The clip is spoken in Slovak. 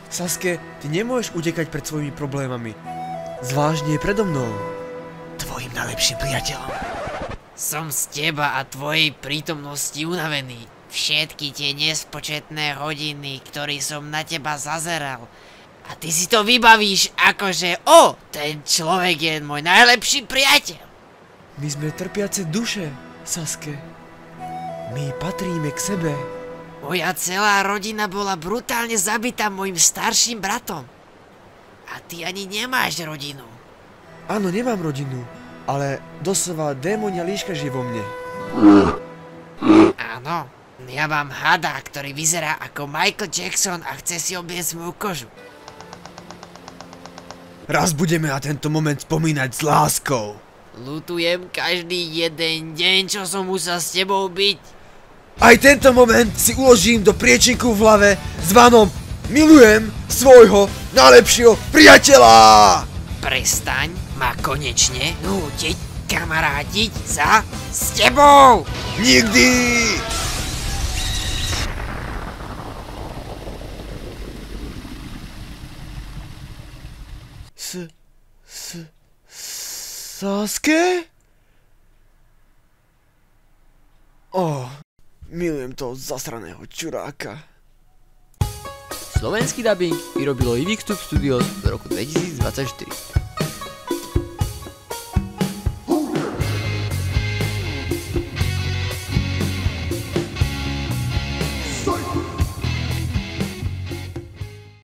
Sasuke, ty nemôžeš utekať pred svojimi problémami. Zvlášť nie predo mnou. Tvojim najlepším priateľom. Som z teba a tvojej prítomnosti unavený. Všetky tie nespočetné hodiny, ktoré som na teba zazeral. A ty si to vybavíš akože, ten človek je môj najlepší priateľ. My sme trpiace duše, Sasuke. My patríme k sebe. Moja celá rodina bola brutálne zabitá mojim starším bratom. A ty ani nemáš rodinu. Áno, nemám rodinu, ale doslova démonia líška žije vo mne. Áno, ja mám hada, ktorý vyzerá ako Michael Jackson a chce si obliecť moju kožu. Raz budeme na tento moment spomínať s láskou. Ľutujem každý jeden deň, čo som musel s tebou byť. Aj tento moment si uložím do priečinku v hlave s vanom milujem svojho najlepšieho priateľa! Prestaň ma konečne nútiť kamarátiť sa s tebou! Nikdy! Sasuke? Milujem toho zasraného čuráka. Slovenský dabing vyrobilo Ivixtube Studios v roku 2024.